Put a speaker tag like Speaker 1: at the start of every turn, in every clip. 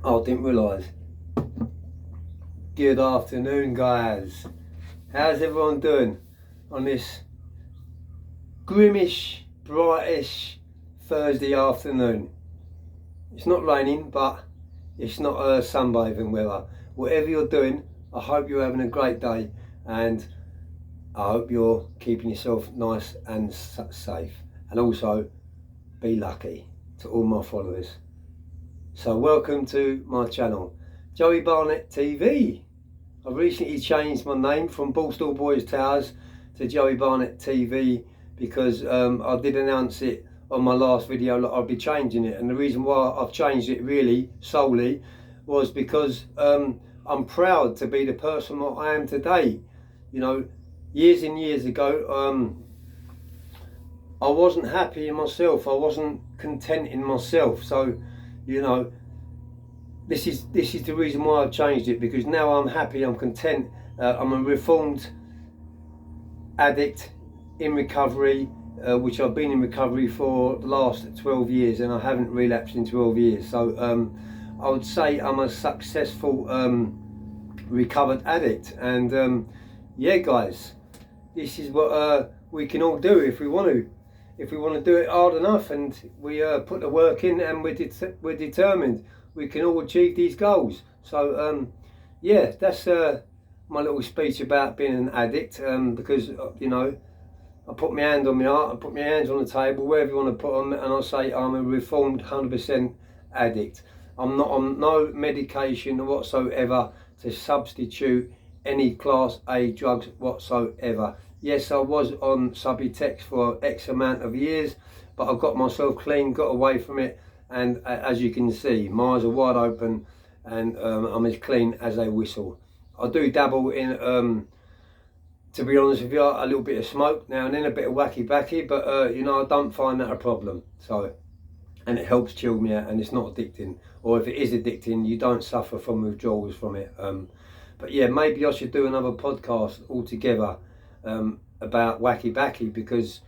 Speaker 1: Oh, I didn't realise. Good afternoon, guys. How's everyone doing on this grimmish, brightish Thursday afternoon? It's not raining, but it's not sunbathing weather. Whatever you're doing, I hope you're having a great day, and I hope you're keeping yourself nice and safe. And also, be lucky to all my followers. So welcome to my channel, Joey Barnett TV. I've recently changed my name from Ballstall Boys Towers to Joey Barnett TV because I did announce it on my last video that I'd be changing it, and the reason why I've changed it really solely was because I'm proud to be the person that I am today. You know, years and years ago, I wasn't happy in myself. I wasn't content in myself. So, you know, this is the reason why I've changed it, because now I'm happy, I'm content. I'm a reformed addict in recovery, which I've been in recovery for the last 12 years, and I haven't relapsed in 12 years. So I would say I'm a successful recovered addict. And yeah, guys, this is what we can all do if we want to. If we want to do it hard enough, and we put the work in, and we're determined, we can all achieve these goals. So yeah, that's my little speech about being an addict, because you know, I put my hand on my heart, I put my hands on the table, wherever you want to put them, and I say I'm a reformed 100% addict. I'm not on no medication whatsoever to substitute any class A drugs whatsoever. Yes, I was on Subutex for X amount of years, but I got myself clean, got away from it, and as you can see, my eyes are wide open, and I'm as clean as a whistle. I do dabble in, to be honest with you, a little bit of smoke now and then, a bit of wacky backy, but you know, I don't find that a problem. So, and it helps chill me out, and it's not addicting. Or if it is addicting, you don't suffer from withdrawals from it. But yeah, maybe I should do another podcast altogether about wacky backy, because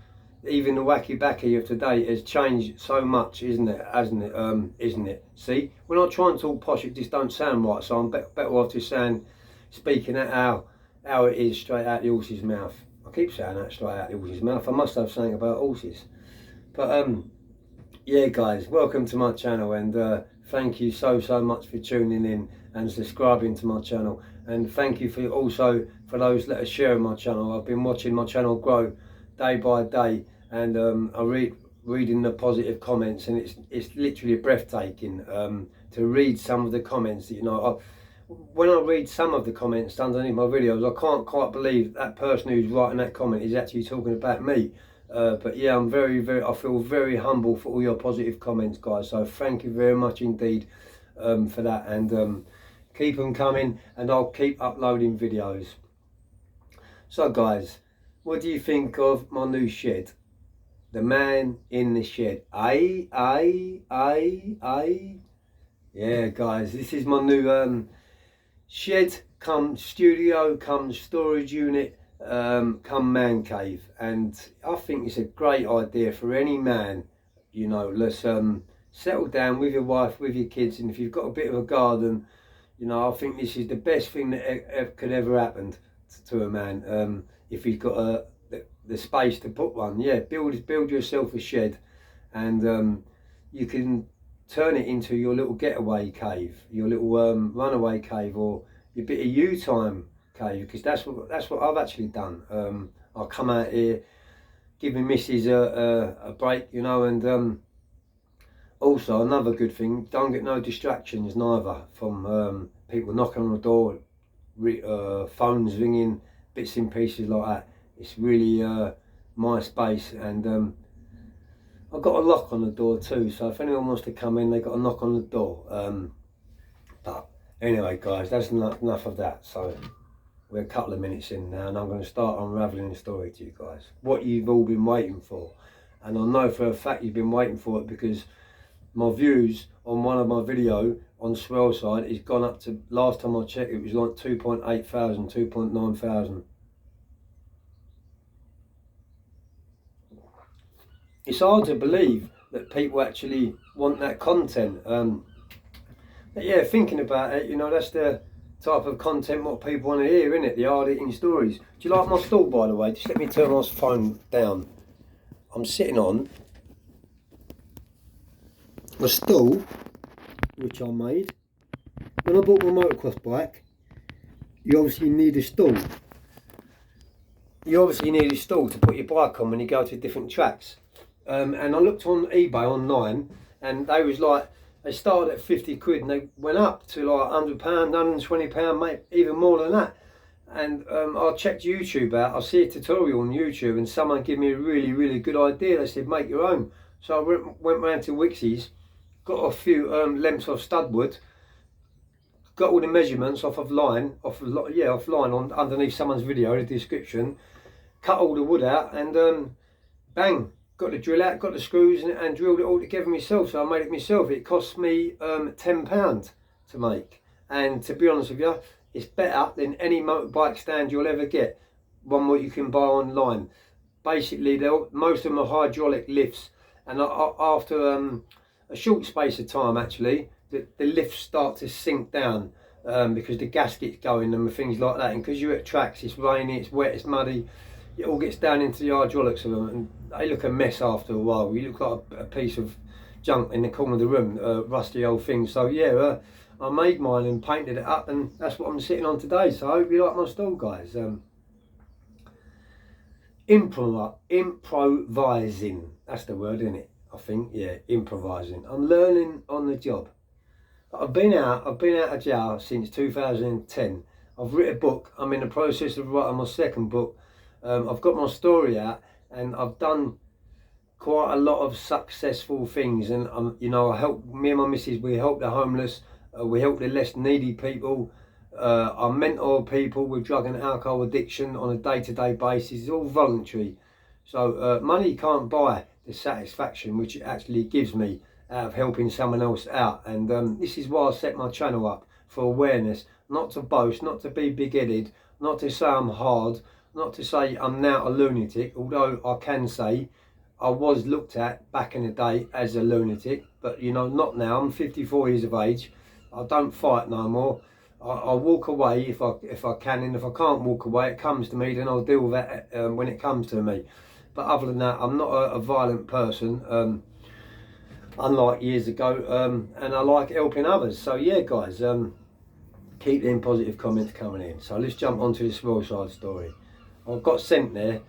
Speaker 1: even the wacky backy of today has changed so much, isn't it? Hasn't it? Isn't it? See, when I try and talk posh, it just don't sound right. So I'm better off just speaking at how it is, straight out the horse's mouth. I keep saying that, straight out the horse's mouth. I must have something about horses. But yeah, guys, welcome to my channel, and thank you so much for tuning in and subscribing to my channel. And thank you for also for those that are sharing my channel. I've been watching my channel grow day by day, and reading the positive comments, and it's literally breathtaking to read some of the comments. You know, when I read some of the comments underneath my videos, I can't quite believe that person who's writing that comment is actually talking about me. But yeah, I'm I feel very humble for all your positive comments, guys. So thank you very much indeed for that, and keep them coming, and I'll keep uploading videos. So guys, what do you think of my new shed? The man in the shed. Yeah, guys, this is my new shed come studio, come storage unit, come man cave, and I think it's a great idea for any man. You know, let's settle down with your wife, with your kids, and if you've got a bit of a garden, you know, I think this is the best thing that could ever happen to a man, if he's got the space to put one. Yeah, build yourself a shed, and you can turn it into your little getaway cave, your little runaway cave, or your bit of you time cave, because that's what I've actually done. I'll come out here, give my missus a break, you know, and also another good thing, don't get no distractions neither from people knocking on the door, phones ringing, bits and pieces like that. It's really my space, and I've got a lock on the door too, so if anyone wants to come in, they've got a knock on the door. But anyway, guys, that's enough of that. So we're a couple of minutes in now, and I'm going to start unravelling the story to you guys, what you've all been waiting for. And I know for a fact you've been waiting for it, because my views on one of my video on Swaleside has gone up to, last time I checked, it was like 2.8 thousand, 2.9 thousand. it's hard to believe that people actually want that content. But yeah, thinking about it, you know, that's the type of content what people want to hear, isn't it? The hard-hitting stories. Do you like my stool, by the way? Just let me turn my phone down. I'm sitting on a stool which I made. When I bought my motocross bike, you obviously need a stool. You obviously need a stool to put your bike on when you go to different tracks. And I looked on eBay online, and they was like, they started at 50 quid and they went up to like £100, £120, mate, even more than that. And I checked YouTube out. I see a tutorial on YouTube, and someone gave me a really, really good idea. They said, make your own. So I went round to Wixie's, got a few lengths of stud wood, got all the measurements offline on underneath someone's video, the description, cut all the wood out, and bang, got the drill out, got the screws, and drilled it all together myself. So I made it myself. It cost me £10 to make, and to be honest with you, it's better than any motorbike stand you'll ever get, one what you can buy online. Basically, most of them are hydraulic lifts, and after a short space of time, actually, the lifts start to sink down because the gasket's going and things like that. And because you're at tracks, it's rainy, it's wet, it's muddy, it all gets down into the hydraulics of them, and they look a mess after a while. You look like a piece of junk in the corner of the room, rusty old thing. So yeah, I made mine and painted it up, and that's what I'm sitting on today. So I hope you like my stool, guys. Improvising, that's the word, isn't it? I think, yeah, improvising. I'm learning on the job. I've been out of jail since 2010. I've written a book. I'm in the process of writing my second book. I've got my story out, and I've done quite a lot of successful things. And you know, me and my missus, we help the homeless, we help the less needy people. I mentor people with drug and alcohol addiction on a day-to-day basis. It's all voluntary. So money can't buy the satisfaction which it actually gives me out of helping someone else out. And this is why I set my channel up, for awareness, not to boast, not to be big-headed, not to say I'm hard, not to say I'm now a lunatic, although I can say I was looked at back in the day as a lunatic, but you know, not now. I'm 54 years of age. I don't fight no more. I'll walk away if I can, and if I can't walk away, it comes to me, then I'll deal with that when it comes to me. But other than that, I'm not a violent person, unlike years ago, and I like helping others. So yeah, guys, keep them positive comments coming in. So let's jump onto the Swaleside story. I got sent there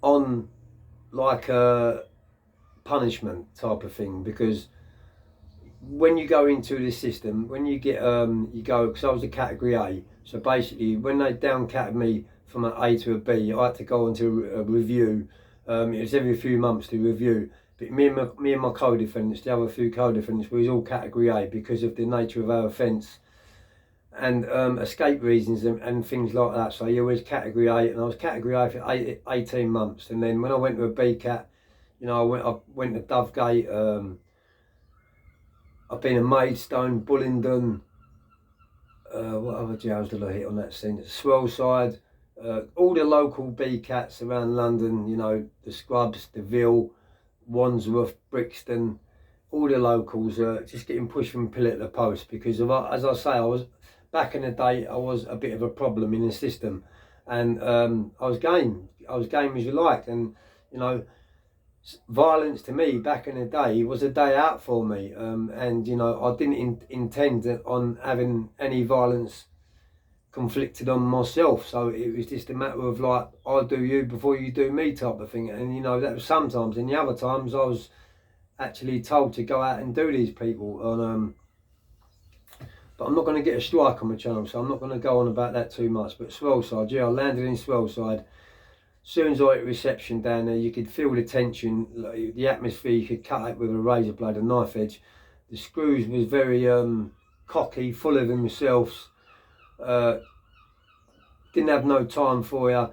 Speaker 1: on like a punishment type of thing, because when you go into the system, when you get because I was a category A, so basically when they downcatted me from an A to a B, I had to go into a review. It was every few months to review, but me and my co-defendants, the other few co-defendants, we was all category A because of the nature of our offence and escape reasons and things like that. So yeah, we was category A, and I was category A for 18 months, and then when I went to a B cat, you know, I went to Dovegate, I've been in Maidstone, Bullingdon, what other jails did I hit on that sentence? Swaleside, all the local B cats around London, you know, the Scrubs, the Ville, Wandsworth, Brixton, all the locals, just getting pushed from pillar to post, because of, as I say, I was, back in the day, I was a bit of a problem in the system, and I was game as you like, and you know, violence to me back in the day was a day out for me, and you know, I didn't intend on having any violence conflicted on myself. So it was just a matter of like, I'll do you before you do me type of thing. And you know, that was sometimes, and the other times I was actually told to go out and do these people on but I'm not going to get a strike on my channel, so I'm not going to go on about that too much. But Swaleside, yeah, I landed in Swaleside. As soon as I hit reception down there, you could feel the tension, like the atmosphere. You could cut it with a razor blade, a knife edge. The screws was very cocky, full of themselves. Didn't have no time for you.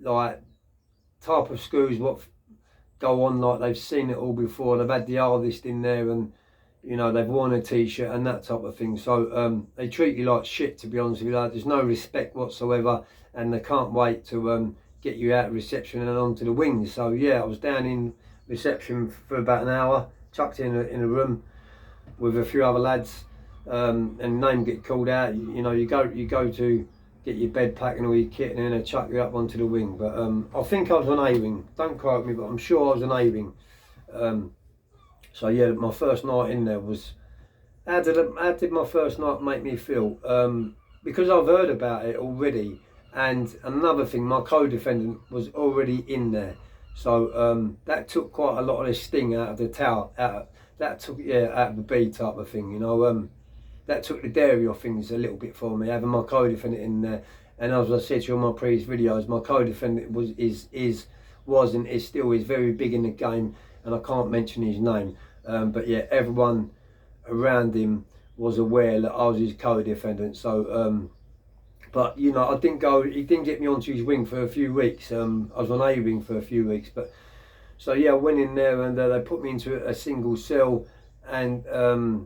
Speaker 1: Like, type of screws what go on like they've seen it all before. They've had the hardest in there, and you know, they've worn a t-shirt and that type of thing. So they treat you like shit, to be honest with you. There's no respect whatsoever, and they can't wait to get you out of reception and onto the wings. So yeah, I was down in reception for about an hour, chucked in a room with a few other lads, and name get called out. You know, you go to get your bed packed and all your kit, and then they chuck you up onto the wing. But I think I was on A-wing. Don't quote me, but I'm sure I was on A-wing. So yeah, my first night in there was. How did my first night make me feel? Because I've heard about it already, and another thing, my co-defendant was already in there, so that took quite a lot of the sting out of the tower. Out of the B type of thing, you know. That took the dairy off things a little bit for me, having my co-defendant in there. And as I said to you on my previous videos, my co-defendant was and is still very big in the game, and I can't mention his name, but yeah, everyone around him was aware that I was his co-defendant. So but you know, he didn't get me onto his wing for a few weeks. I was on A-wing for a few weeks, but so yeah, I went in there, and they put me into a single cell, and I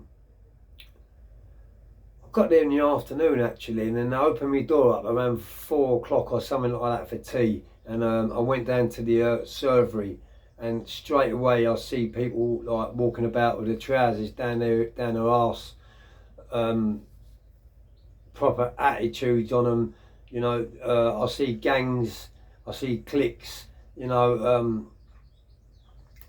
Speaker 1: got there in the afternoon actually, and then they opened my door up around 4 o'clock or something like that for tea, and I went down to the servery. And straight away I see people like walking about with the trousers down their arse, proper attitudes on them, you know. I see gangs, I see cliques, you know.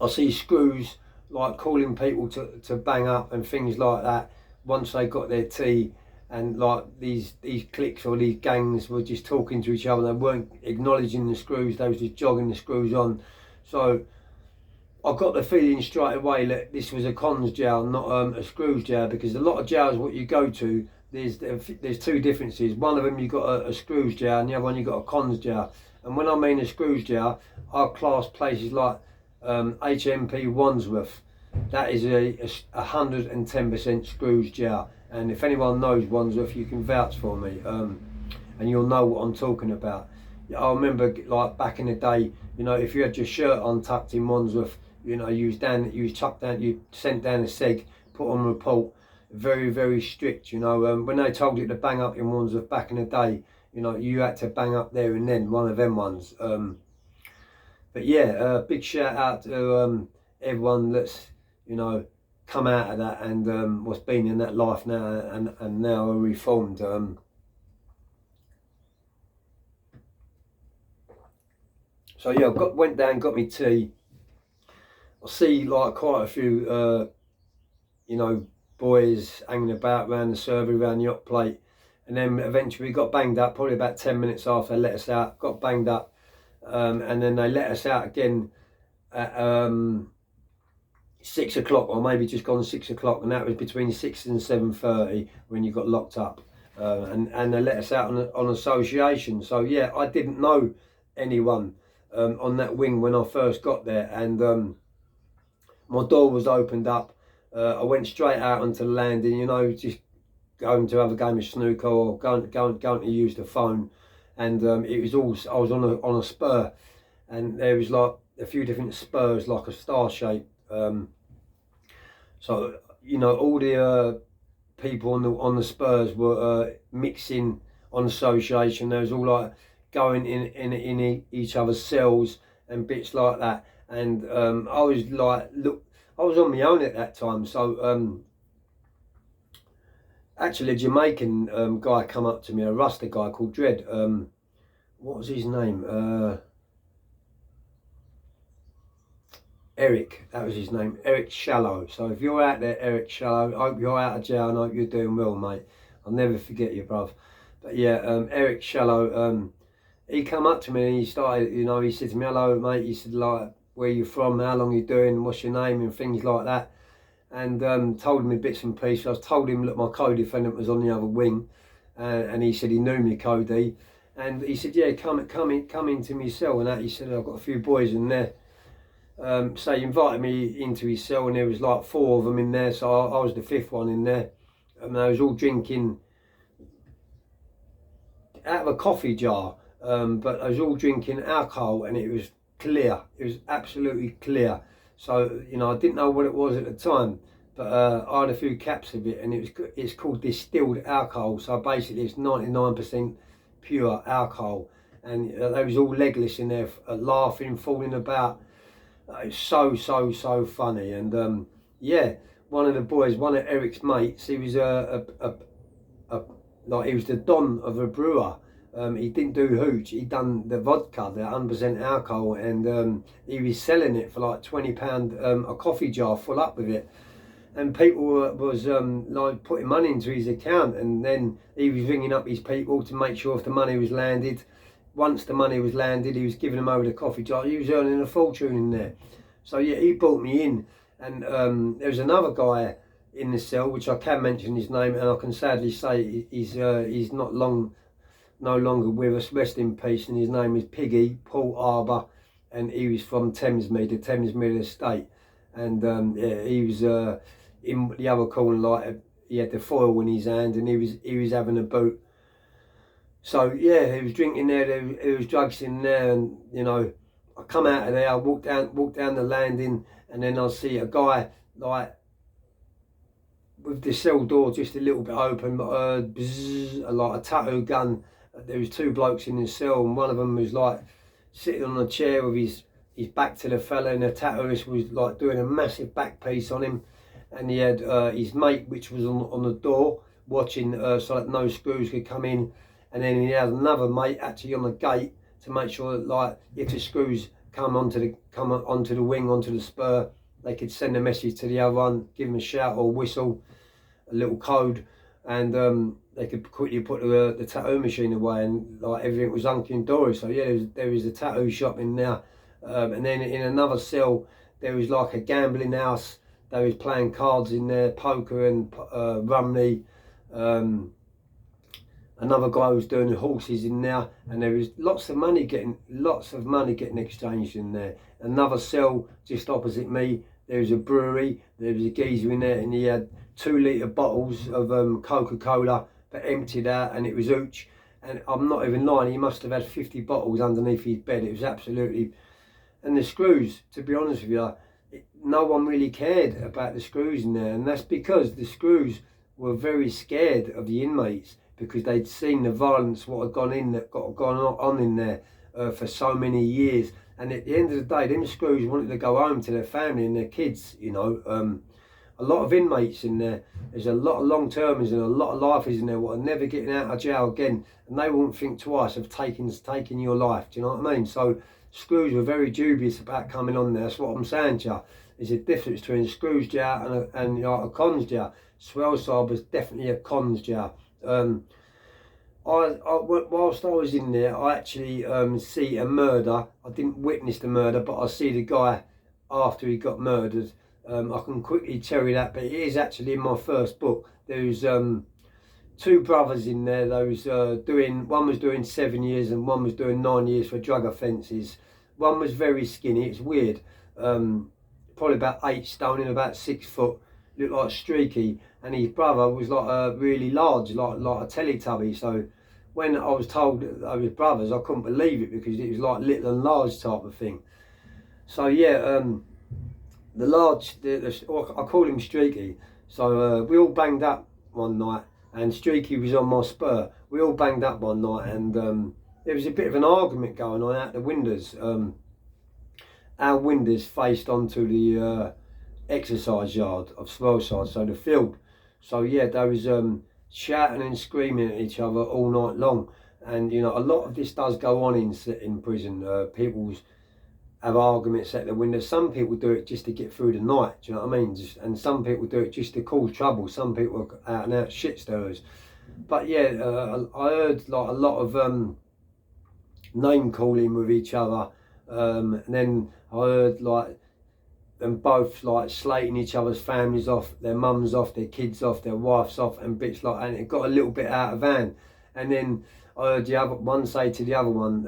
Speaker 1: I see screws like calling people to bang up and things like that once they got their tea, and like these cliques or these gangs were just talking to each other. They weren't acknowledging the screws, they was just jogging the screws on. So I got the feeling straight away that this was a cons jail, not a screws jail, because a lot of jails what you go to, there's two differences. One of them you got a screws jail, and the other one you got a cons jail. And when I mean a screws jail, I class places like HMP Wandsworth. That is a 110% screws jail, and if anyone knows Wandsworth, you can vouch for me, and you'll know what I'm talking about. I remember like back in the day, you know, if you had your shirt untucked in Wandsworth, you know, you sent down a seg, put on report. Very, very strict, you know. When they told you to bang up in Wandsworth back in the day, you know, you had to bang up there and then, one of them ones. But yeah, big shout out to everyone that's, you know, come out of that and what's been in that life now and now are reformed. So yeah, went down, got me tea. I see like quite a few, you know, boys hanging about around the server, around the yacht plate, and then eventually we got banged up. Probably about 10 minutes after they let us out, got banged up, and then they let us out again at 6 o'clock, or maybe just gone 6 o'clock, and that was between 6 and 7:30 when you got locked up, and they let us out on association. So yeah, I didn't know anyone on that wing when I first got there, and my door was opened up. I went straight out onto the landing, you know, just going to have a game of snooker or going to use the phone, and it was all, I was on a spur, and there was like a few different spurs, like a star shape. So you know, all the people on the spurs were mixing on association. There was all like going in each other's cells and bits like that, and I was like, look. I was on my own at that time, so actually a Jamaican guy come up to me, a Rasta guy called Dread. What was his name? Eric, that was his name, Eric Shallow. So if you're out there, Eric Shallow, I hope you're out of jail and I hope you're doing well, mate. I'll never forget you, bruv. But yeah, Eric Shallow, he come up to me and he started, you know, he said to me, hello, mate. He said, like, where you from, how long you doing, what's your name, and things like that, and told me bits and pieces. I told him, look, my co-defendant was on the other wing, and he said he knew me, Cody, and he said, yeah, come into my cell, and that. He said, I've got a few boys in there. So he invited me into his cell, and there was like 4 of them in there, so I was the 5th one in there, and they was all drinking out of a coffee jar, but I was all drinking alcohol, and it was clear. It was absolutely clear. So you know, I didn't know what it was at the time, but I had a few caps of it, and it's called distilled alcohol. So basically it's 99% pure alcohol, and they was all legless in there, laughing, falling about. It's so funny. And yeah, one of the boys, one of Eric's mates, he was like he was the don of a brewer. He didn't do hooch, he done the vodka, the 100% alcohol, and he was selling it for like £20 a coffee jar full up with it. And people was like putting money into his account, and then he was ringing up his people to make sure if the money was landed. Once the money was landed, he was giving them over the coffee jar. He was earning a fortune in there. So yeah, he brought me in, and there was another guy in the cell, which I can mention his name, and I can sadly say he's no longer with us, rest in peace, and his name is Piggy, Paul Arbour, and he was from Thamesmead, the Thamesmead estate. And yeah, he was in the other corner, like he had the foil in his hand, and he was having a boot. So yeah, he was drinking there, there was drugs in there, and you know, I come out of there, I walk down the landing, and then I see a guy like with the cell door just a little bit open, bzzz, like a tattoo gun. There was two blokes in the cell, and one of them was like sitting on a chair with his back to the fella, and the tattooist was like doing a massive back piece on him, and he had his mate, which was on the door watching, so that no screws could come in, and then he had another mate actually on the gate to make sure that, like, if the screws come onto the wing, onto the spur, they could send a message to the other one, give him a shout or whistle, a little code, and they could quickly put the tattoo machine away, and like everything was hunky-dory. So yeah, there was a tattoo shop in there, and then in another cell there was like a gambling house. They was playing cards in there, poker and rummy. Another guy was doing the horses in there, and there was lots of money getting exchanged in there. Another cell just opposite me, there was a brewery. There was a geezer in there, and he had 2-litre bottles of Coca-Cola, but emptied out, and it was hooch. And I'm not even lying, he must have had 50 bottles underneath his bed. It was absolutely... And the screws, to be honest with you, no one really cared about the screws in there, and that's because the screws were very scared of the inmates, because they'd seen the violence what had gone on in there for so many years. And at the end of the day, them screws wanted to go home to their family and their kids, you know. A lot of inmates in there, there's a lot of long-termers and a lot of lifers in there what are never getting out of jail again, and they won't think twice of taking your life, do you know what I mean? So screws were very dubious about coming on there. That's what I'm saying to you. There's a difference between a screws jail and you know, a cons jail. Swaleside was definitely a cons jail. Whilst I was in there, I actually see a murder. I didn't witness the murder, but I see the guy after he got murdered. I can quickly tell you that, but it is actually in my first book. There's two brothers in there. One was doing 7 years and one was doing 9 years for drug offences. One was very skinny. It's weird. Probably about 8 stone and about 6 foot. Looked like Streaky, and his brother was like really large, like a Teletubby. So when I was told that they were brothers, I couldn't believe it, because it was like little and large type of thing. So yeah, the large, I call him Streaky. So we all banged up one night, and Streaky was on my spur. We all banged up one night, and there was a bit of an argument going on out the windows. Our windows faced onto the exercise yard of Swaleside, so the field. So yeah, there was shouting and screaming at each other all night long. And you know, a lot of this does go on in prison. People have arguments at the window. Some people do it just to get through the night, do you know what I mean? And some people do it just to cause trouble. Some people are out and out shit stirrers. But yeah, I heard like a lot of name calling with each other, and then I heard like them both like slating each other's families off, their mums off, their kids off, their wives off, and bits like that. And it got a little bit out of hand. And then I heard the other one say to the other one,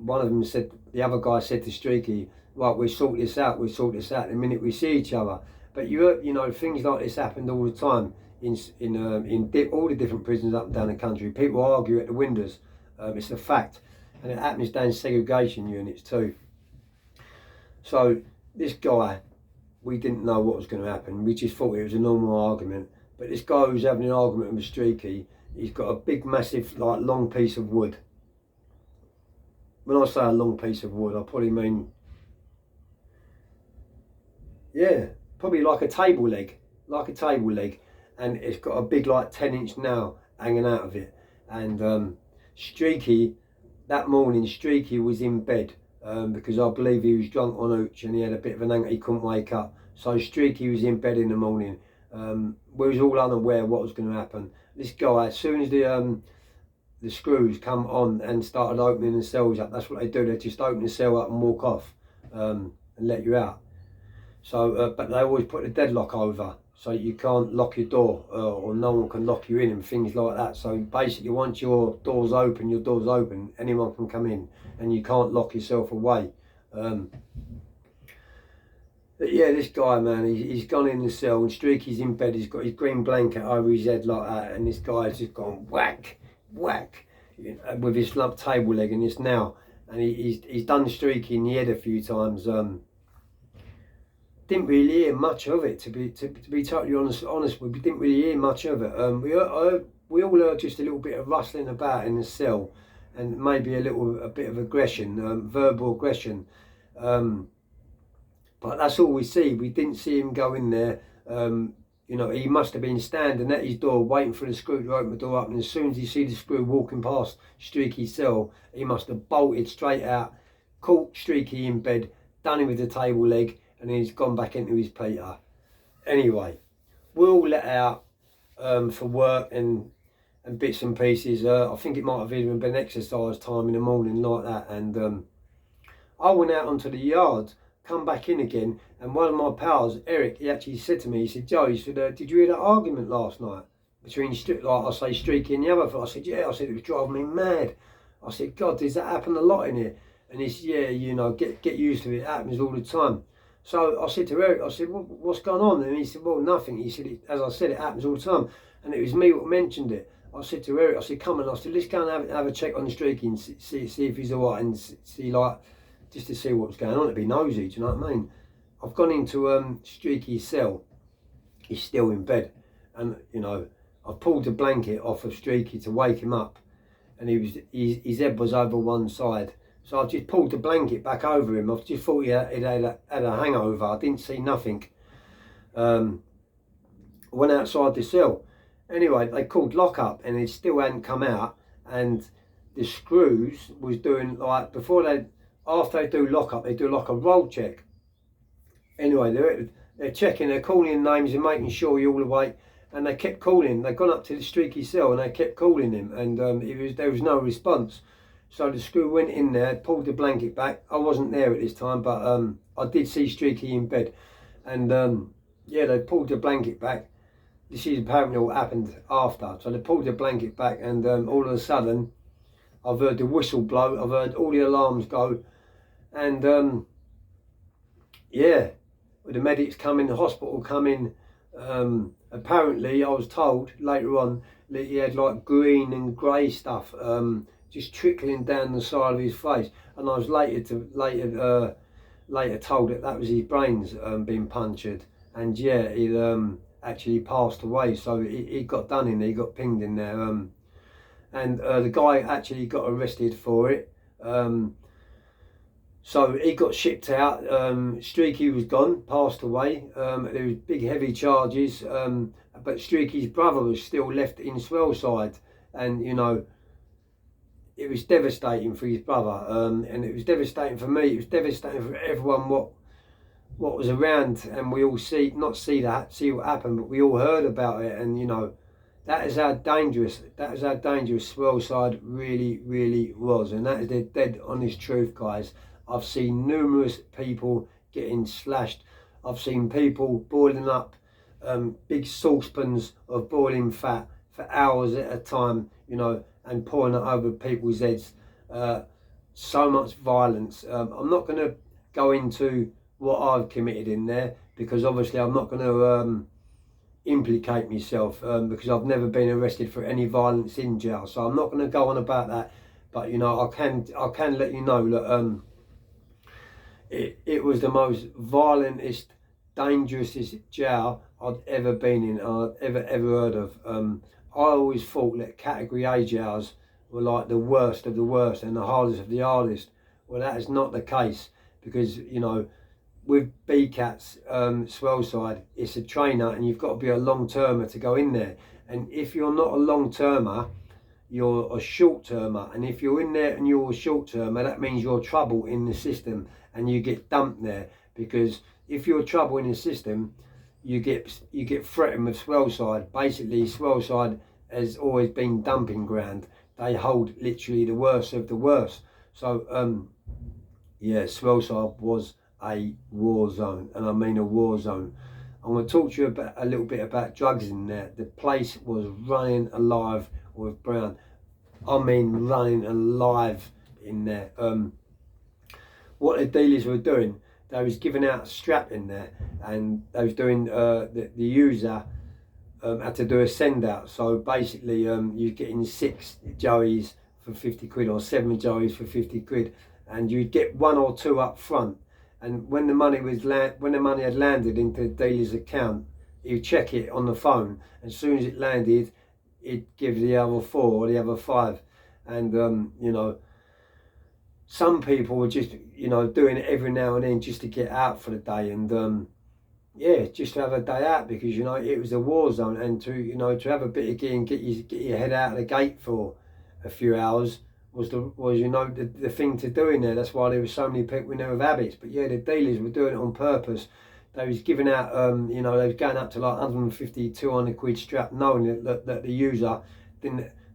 Speaker 1: one of them said, the other guy said to Streaky, right, we'll sort this out the minute we see each other. But you know, things like this happened all the time in all the different prisons up and down the country. People argue at the windows. It's a fact, and it happens down segregation units too. So this guy, we didn't know what was going to happen. We just thought it was a normal argument. But this guy who's having an argument with Streaky, he's got a big, massive, like long piece of wood. when I say a long piece of wood, I probably mean, yeah, probably like a table leg, and it's got a big like 10-inch nail hanging out of it. And Streaky, that morning, Streaky was in bed because I believe he was drunk on hooch and he had a bit of an anger, he couldn't wake up. So Streaky was in bed in the morning. We was all unaware what was going to happen. This guy, as soon as the screws come on and started opening the cells up, that's what they do. They just open the cell up and walk off and let you out. So, but they always put the deadlock over, so you can't lock your door or no one can lock you in and things like that. So basically, once your door's open, anyone can come in and you can't lock yourself away. But yeah, this guy, man, he's gone in the cell and Streaky's in bed. He's got his green blanket over his head like that, and this guy's just gone whack, whack, with his lump table leg and this now. And he's done Streaky in the head a few times. Didn't really hear much of it, to be totally honest with you. Didn't really hear much of it. We all heard just a little bit of rustling about in the cell, and maybe a bit of aggression, verbal aggression. But that's all we see. We didn't see him go in there. You know, he must have been standing at his door waiting for the screw to open the door up, and as soon as he see the screw walking past Streaky's cell, he must have bolted straight out, caught Streaky in bed, done him with the table leg, and then he's gone back into his Peter. Anyway, we're all let out for work and bits and pieces. I think it might have even been exercise time in the morning like that. And I went out onto the yard, come back in again, and one of my pals, Eric, he actually said to me, he said, Joe, he said, did you hear that argument last night between, like I say, Streaky and the other? I said, yeah. I said, it was driving me mad. I said, God, does that happen a lot in here? And he said, yeah, you know, get used to it. It happens all the time. So I said to Eric, I said, what's going on? And he said, well, nothing. He said, as I said, it happens all the time. And it was me what mentioned it. I said to Eric, I said, come on. I said, let's go and have a check on the Streaky and see if he's all right, and see, like, just to see what's going on. It'd be nosy, do you know what I mean? I've gone into Streaky's cell. He's still in bed. And, you know, I've pulled the blanket off of Streaky to wake him up. And his head was over one side. So I've just pulled the blanket back over him. I just thought he had a hangover. I didn't see nothing. Went outside the cell. Anyway, they called lockup and it still hadn't come out. And the screws was doing, like, after they do lockup, they do like a roll check. Anyway, they're checking, they're calling names and making sure you're all awake. And they kept calling. They'd gone up to the Streaky cell and they kept calling him. And there was no response. So the screw went in there, pulled the blanket back. I wasn't there at this time, but I did see Streaky in bed. And yeah, they pulled the blanket back. This is apparently what happened after. So they pulled the blanket back, and all of a sudden, I've heard the whistle blow. I've heard all the alarms go. And yeah, with the medics coming, the hospital coming. Apparently, I was told later on that he had like green and grey stuff just trickling down the side of his face, and I was later told that was his brains being punctured, and yeah, he actually passed away. So he got done in there, he got pinged in there, and the guy actually got arrested for it. So he got shipped out. Streaky was gone, passed away. There was big heavy charges, but Streaky's brother was still left in Swaleside, and you know, it was devastating for his brother, and it was devastating for me. It was devastating for everyone what was around, and we all see what happened, but we all heard about it, and you know, that is how dangerous Swaleside really was, and that is the dead honest truth, guys. I've seen numerous people getting slashed. I've seen people boiling up big saucepans of boiling fat for hours at a time, you know, and pouring it over people's heads. So much violence. I'm not going to go into what I've committed in there, because obviously I'm not going to implicate myself, because I've never been arrested for any violence in jail. So I'm not going to go on about that. But you know, I can let you know that it was the most violentest, dangerousest jail I'd ever been in, ever heard of. I always thought that category A jails were like the worst of the worst and the hardest of the hardest. Well, that is not the case, because, you know, with BCAT's Swaleside, it's a trainer, and you've got to be a long-termer to go in there. And if you're not a long-termer, you're a short-termer. And if you're in there and you're a short-termer, that means you're trouble in the system, and you get dumped there. Because if you're trouble in the system, you get threatened with Swaleside. Basically, Swaleside has always been dumping ground. They hold literally the worst of the worst. So yeah, Swaleside was a war zone, and I mean a war zone. I'm going to talk to you about a little bit about drugs in there. The place was running alive with brown. I mean running alive in there. What the dealers were doing, they was giving out strap in there, and they was doing the user had to do a send out. So basically you're getting 6 joeys for 50 quid or 7 joeys for 50 quid, and you'd get 1 or 2 up front. And when the money had landed into the dealer's account, he'd check it on the phone. As soon as it landed, he'd give the other 4 or the other 5. And you know, some people were just, you know, doing it every now and then just to get out for the day, and yeah, just to have a day out, because, you know, it was a war zone. And to, you know, to have a bit of gear and get your head out of the gate for a few hours was you know, the thing to do in there. That's why there were so many people in there with habits. But yeah, the dealers were doing it on purpose. They was giving out you know, they was going up to like 150, 200 quid strap, knowing that the user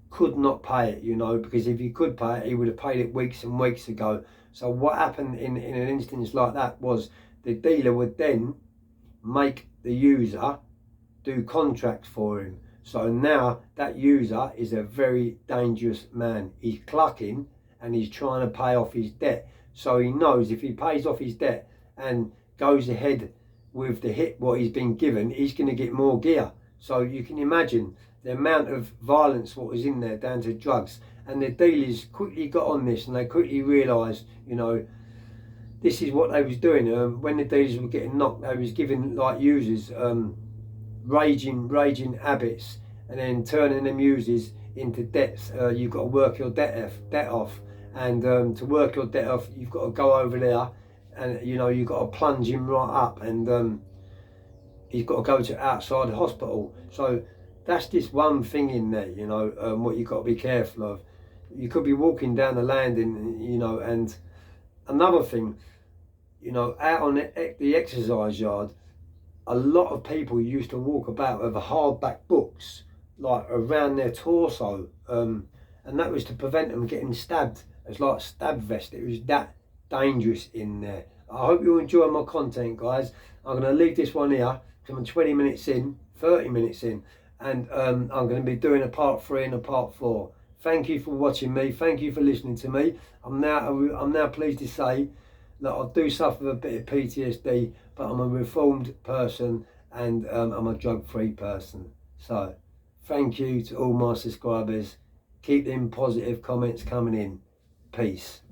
Speaker 1: could not pay it, you know, because if he could pay it, he would have paid it weeks and weeks ago. So what happened in an instance like that was the dealer would then make the user do contracts for him. So now that user is a very dangerous man. He's clucking and he's trying to pay off his debt. So he knows if he pays off his debt and goes ahead with the hit what he's been given, he's going to get more gear. So you can imagine the amount of violence what was in there down to drugs. And the dealers quickly got on this, and they quickly realised, you know, this is what they was doing. When the dealers were getting knocked, they was giving like users raging habits, and then turning them users into debts. You've got to work your debt off, and to work your debt off, you've got to go over there, and, you know, you've got to plunge him right up, and he's got to go to outside the hospital. So that's just one thing in there, you know, what you've got to be careful of. You could be walking down the landing, you know. And another thing, you know, out on the exercise yard, a lot of people used to walk about with hardback books like around their torso, and that was to prevent them getting stabbed. It's like a stab vest. It was that dangerous in there. I hope you enjoy my content, guys. I'm going to leave this one here because I'm 20 minutes in, 30 minutes in, and I'm going to be doing a part 3 and a part 4. Thank you for watching me. Thank you for listening to me. I'm now pleased to say that I do suffer a bit of PTSD, but I'm a reformed person, and I'm a drug-free person. So thank you to all my subscribers. Keep them positive comments coming in. Peace.